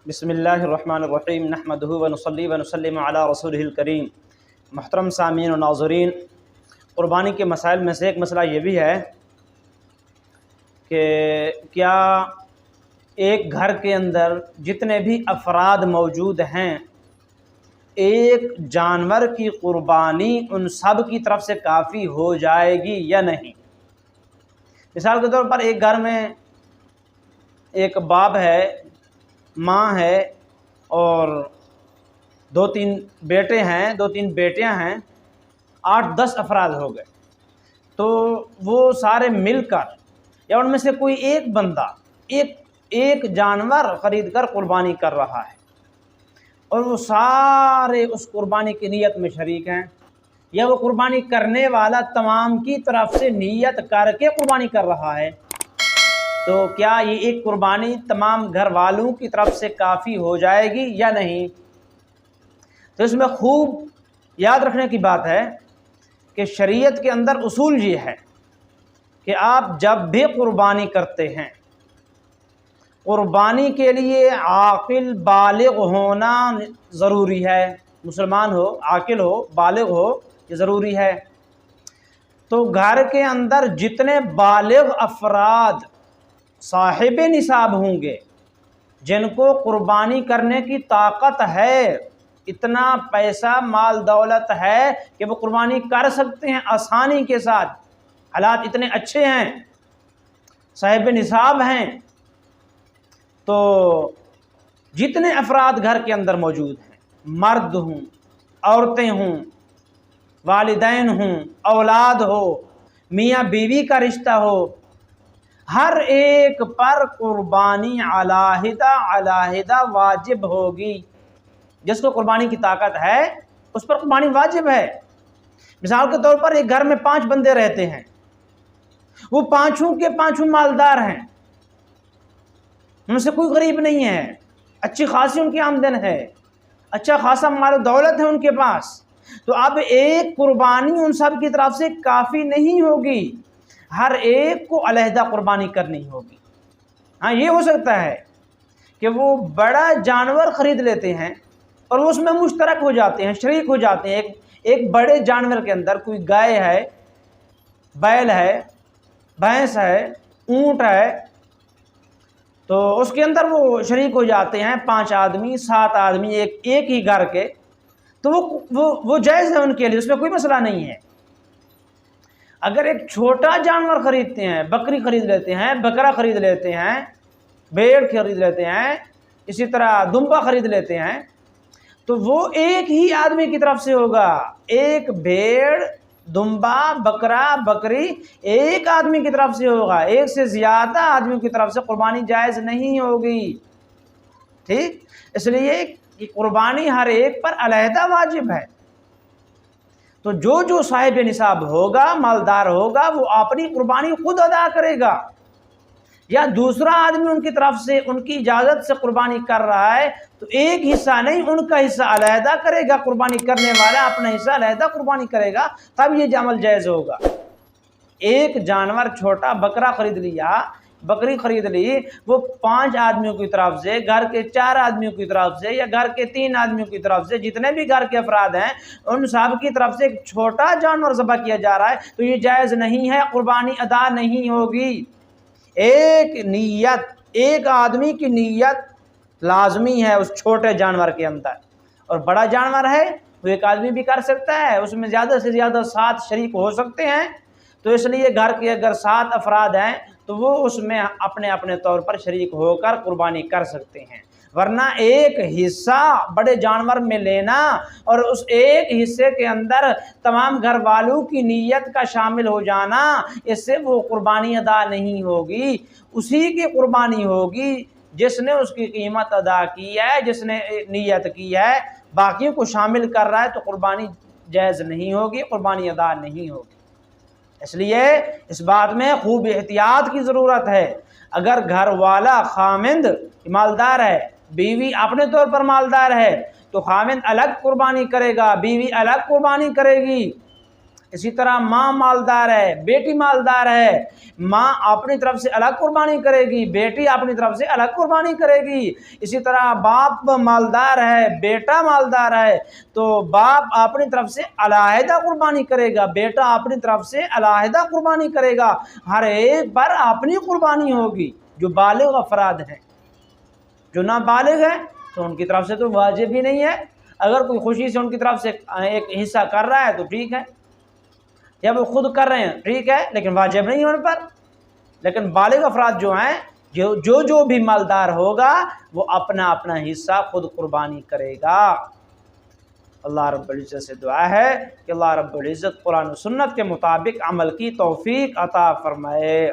بسم اللہ الرحمن الرحیم نحمدہ ونصلی ونسلم علی رسولہ الکریم۔ محترم سامعین و ناظرین، قربانی کے مسائل میں سے ایک مسئلہ یہ بھی ہے کہ کیا ایک گھر کے اندر جتنے بھی افراد موجود ہیں، ایک جانور کی قربانی ان سب کی طرف سے کافی ہو جائے گی یا نہیں؟ مثال کے طور پر ایک گھر میں ایک باپ ہے، ماں ہے اور دو تین بیٹے ہیں، دو تین بیٹیاں ہیں، 8-10 افراد ہو گئے۔ تو وہ سارے مل کر یا ان میں سے کوئی ایک بندہ ایک جانور خرید کر قربانی کر رہا ہے اور وہ سارے اس قربانی کی نیت میں شریک ہیں، یا وہ قربانی کرنے والا تمام کی طرف سے نیت کر کے قربانی کر رہا ہے، تو کیا یہ ایک قربانی تمام گھر والوں کی طرف سے کافی ہو جائے گی یا نہیں؟ تو اس میں خوب یاد رکھنے کی بات ہے کہ شریعت کے اندر اصول یہ ہے کہ آپ جب بھی قربانی کرتے ہیں، قربانی کے لیے عاقل بالغ ہونا ضروری ہے۔ مسلمان ہو، عاقل ہو، بالغ ہو، یہ ضروری ہے۔ تو گھر کے اندر جتنے بالغ افراد صاحب نصاب ہوں گے، جن کو قربانی کرنے کی طاقت ہے، اتنا پیسہ مال دولت ہے کہ وہ قربانی کر سکتے ہیں آسانی کے ساتھ، حالات اتنے اچھے ہیں، صاحب نصاب ہیں، تو جتنے افراد گھر کے اندر موجود ہیں، مرد ہوں، عورتیں ہوں، والدین ہوں، اولاد ہو، میاں بیوی کا رشتہ ہو، ہر ایک پر قربانی علیحدہ علیحدہ واجب ہوگی۔ جس کو قربانی کی طاقت ہے اس پر قربانی واجب ہے۔ مثال کے طور پر ایک گھر میں 5 بندے رہتے ہیں، وہ پانچوں کے پانچوں مالدار ہیں، ان سے کوئی غریب نہیں ہے، اچھی خاصی ان کی آمدن ہے، اچھا خاصا مال و دولت ہے ان کے پاس، تو اب ایک قربانی ان سب کی طرف سے کافی نہیں ہوگی، ہر ایک کو علیحدہ قربانی کرنی ہوگی۔ ہاں، یہ ہو سکتا ہے کہ وہ بڑا جانور خرید لیتے ہیں اور وہ اس میں مشترک ہو جاتے ہیں، شریک ہو جاتے ہیں۔ ایک بڑے جانور کے اندر کوئی گائے ہے، بیل ہے، بھینس ہے، اونٹ ہے، تو اس کے اندر وہ شریک ہو جاتے ہیں، 5 آدمی 7 آدمی ایک ہی گھر کے، تو وہ جائز ہے ان کے لیے، اس میں کوئی مسئلہ نہیں ہے۔ اگر ایک چھوٹا جانور خریدتے ہیں، بکری خرید لیتے ہیں، بکرا خرید لیتے ہیں، بھیڑ خرید لیتے ہیں، اسی طرح دمبا خرید لیتے ہیں، تو وہ ایک ہی آدمی کی طرف سے ہوگا۔ ایک بھیڑ، دمبا، بکرا، بکری ایک آدمی کی طرف سے ہوگا، ایک سے زیادہ آدمیوں کی طرف سے قربانی جائز نہیں ہوگی، ٹھیک؟ اس لیے یہ قربانی ہر ایک پر علیحدہ واجب ہے۔ تو جو صاحب نصاب ہوگا، مالدار ہوگا، وہ اپنی قربانی خود ادا کرے گا، یا دوسرا آدمی ان کی طرف سے ان کی اجازت سے قربانی کر رہا ہے تو ایک حصہ نہیں، ان کا حصہ علیحدہ کرے گا، قربانی کرنے والا اپنا حصہ علیحدہ قربانی کرے گا، تب یہ عمل جائز ہوگا۔ ایک جانور چھوٹا بکرا خرید لیا، بکری خرید لی، وہ 5 آدمیوں کی طرف سے، گھر کے 4 آدمیوں کی طرف سے، یا گھر کے 3 آدمیوں کی طرف سے، جتنے بھی گھر کے افراد ہیں ان سب کی طرف سے ایک چھوٹا جانور ذبح کیا جا رہا ہے، تو یہ جائز نہیں ہے، قربانی ادا نہیں ہوگی۔ ایک آدمی کی نیت لازمی ہے اس چھوٹے جانور کے اندر، اور بڑا جانور ہے وہ ایک آدمی بھی کر سکتا ہے، اس میں زیادہ سے زیادہ 7 شریک ہو سکتے ہیں، تو اس لیے گھر کے اگر 7 افراد ہیں تو وہ اس میں اپنے اپنے طور پر شریک ہو کر قربانی کر سکتے ہیں، ورنہ ایک حصہ بڑے جانور میں لینا اور اس ایک حصے کے اندر تمام گھر والوں کی نیت کا شامل ہو جانا، اس سے وہ قربانی ادا نہیں ہوگی۔ اسی کی قربانی ہوگی جس نے اس کی قیمت ادا کی ہے، جس نے نیت کی ہے، باقیوں کو شامل کر رہا ہے تو قربانی جائز نہیں ہوگی، قربانی ادا نہیں ہوگی۔ اس لیے اس بات میں خوب احتیاط کی ضرورت ہے۔ اگر گھر والا خامند مالدار ہے، بیوی اپنے طور پر مالدار ہے، تو خامند الگ قربانی کرے گا، بیوی الگ قربانی کرے گی، اسی طرح ماں مالدار ہے، بیٹی مالدار ہے، ماں اپنی طرف سے الگ قربانی کرے گی، بیٹی اپنی طرف سے الگ قربانی کرے گی۔ اسی طرح باپ مالدار ہے، بیٹا مالدار ہے تو باپ اپنی طرف سے علیحدہ قربانی کرے گا، بیٹا اپنی طرف سے علیحدہ قربانی کرے گا۔ ہر ایک پر اپنی قربانی ہوگی۔ جو بالغ افراد ہیں، جو نابالغ ہیں تو ان کی طرف سے تو واجب ہی نہیں ہے۔ اگر کوئی خوشی سے ان کی طرف سے ایک حصہ کر رہا ہے تو ٹھیک ہے، یا وہ خود کر رہے ہیں ٹھیک ہے، لیکن واجب نہیں ہے ان پر۔ لیکن بالغ افراد جو ہیں، جو بھی مالدار ہوگا وہ اپنا اپنا حصہ خود قربانی کرے گا۔ اللہ رب العزت سے دعا ہے کہ اللہ رب العزت قرآن و سنت کے مطابق عمل کی توفیق عطا فرمائے۔